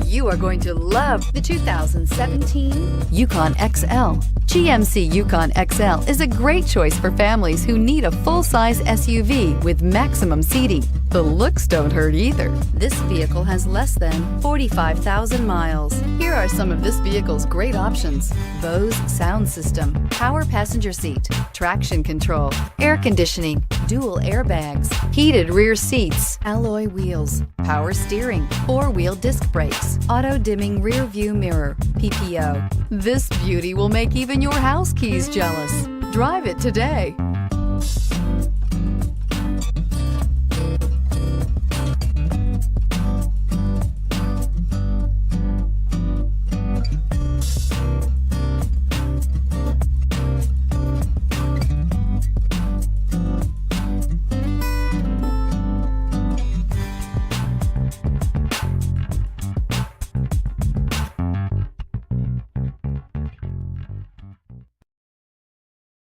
You are going to love the 2017 Yukon XL. GMC Yukon XL is a great choice for families who need a full-size SUV with maximum seating. The looks don't hurt either. This vehicle has less than 45,000 miles. Here are some of this vehicle's great options: Bose sound system, power passenger seat, traction control, air conditioning, dual airbags, heated rear seats, alloy wheels, power steering, four-wheel disc brakes, auto-dimming rear view mirror, PPO. This beauty will make even your house keys jealous. Drive it today.